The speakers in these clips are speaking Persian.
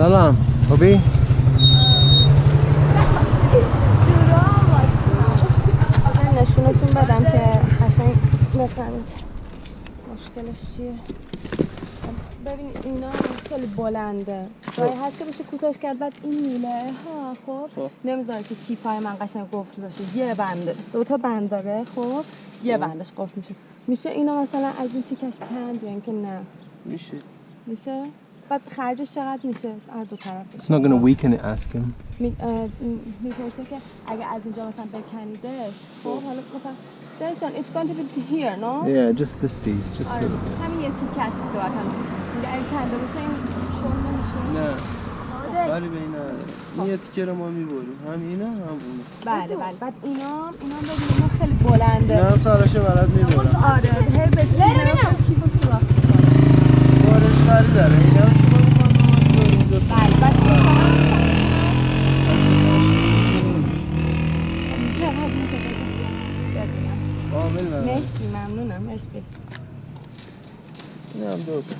سلام خوبی؟ من نشونتون بدم که قشنگ بفهمید مشکلش چیه. ببین اینا خیلی بلنده، جایی هست که بشه کوتاهش کرد. بعد این میله ها خب نمیذاره که کیفای من قشنگ قفل باشه. یه بنده دو تا بند داره، خب یه بندش قفل میشه اینا مثلا از این تیکش کند یا اینکه نه میشه. بعد خرجش چقدر میشه هر دو طرف؟ It's not gonna weaken it, ask him. میپرسه که اگه از اینجا مثلا بکندیدش، خب حالا مثلا داشتن it's going to be here, no? Yeah, just this piece, just آره همین یه تیکه است که باید همیشه میگه اگه کنده باشه این شل نمیشه. نه کاری به این نداره. این یه تیکه رو ما میبریم، هم اینه هم اونه. بله بعد اینا ببینیم اینا خیلی بلنده. اینا هم سارشه برات میبرم. آره هی به ببینم کیفو سوراخ بارش خری داره. اینا هم شما می‌خواد بله بعد مرسی ممنونم مرسی. این هم دو تا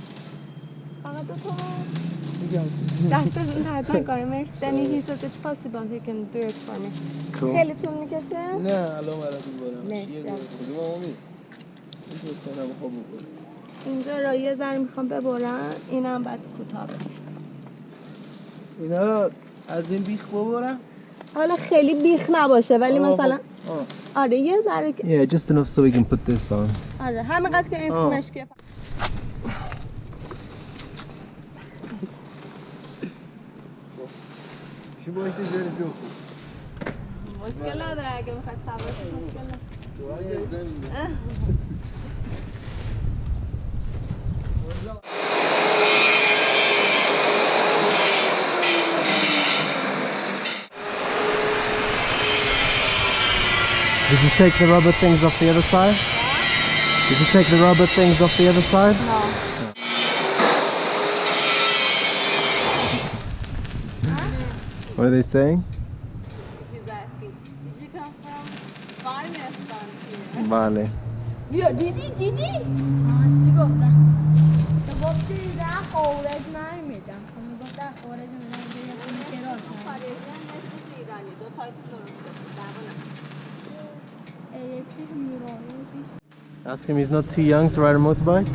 فقط دو تا میگم دستتون درد نکنه. مرسی. Then he says it's possible he can do it for me. خیلی طول میکشه؟ نه الان برات میبرم. مرسی. کدوم امید؟ این دو تا هم خوب ببرم. اینجا را یه ذره میخوام ببرم، اینم بعد کوتاه بشه. اینا رو از این بیخ ببرم؟ حالا خیلی بیخ نباشه ولی مثلا آره یه ذره Yeah, just enough so we can put this on. آره همینقدر که این مشکل. چی باعث جوری جو مشکل نداره اگه میخواد سوار Did you take the rubber things off the other side? Did you take the rubber things off the other side? No. What are they saying? He's asking, did you come from Farmestan here? Vale. بیا دیدی؟ چی گفتم؟ تو گفتی در خارج نمیدم. خب در خارج میدم بیا خونه کراش خارجی هم نصفش ایرانی. دو تایتون درست کنید. درمانم. یکیش میرانی یکیش Ask him he's not too young to ride a motorbike?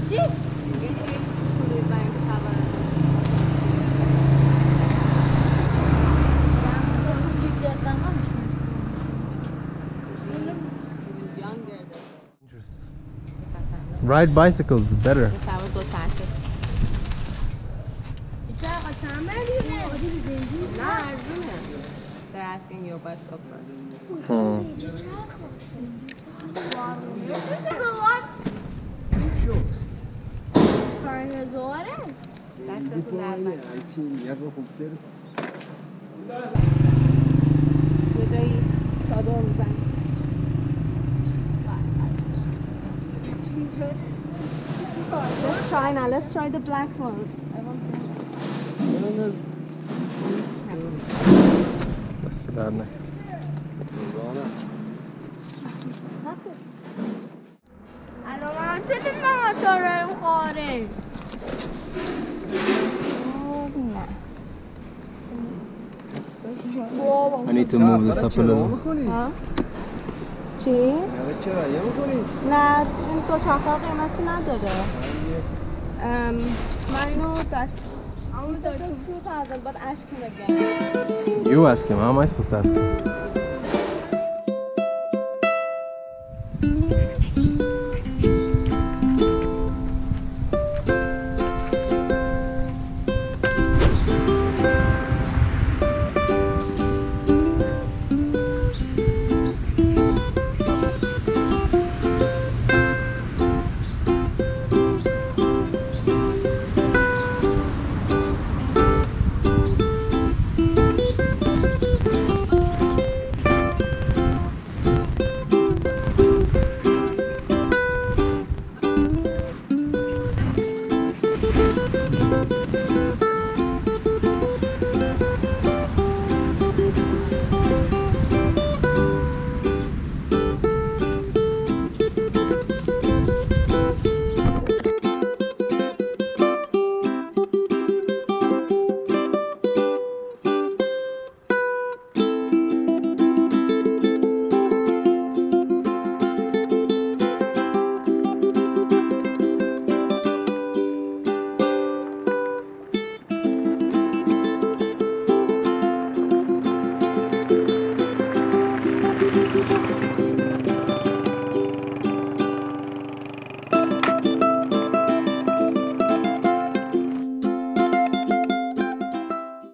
چی؟ Ride bicycles is better. They're asking your bicycle first. دستتون درد نکنه. یه جایی چادر میزنی. try now. Let's try the black ones. I want بس در نه. الان من چطور مماچارم خاره I need to move this up a little. ها؟ چی؟ نه این دو چرخ‌ها قیمتی نداره. من اینو دست همون 2000 but ask him again. You ask him. How am I supposed to ask him?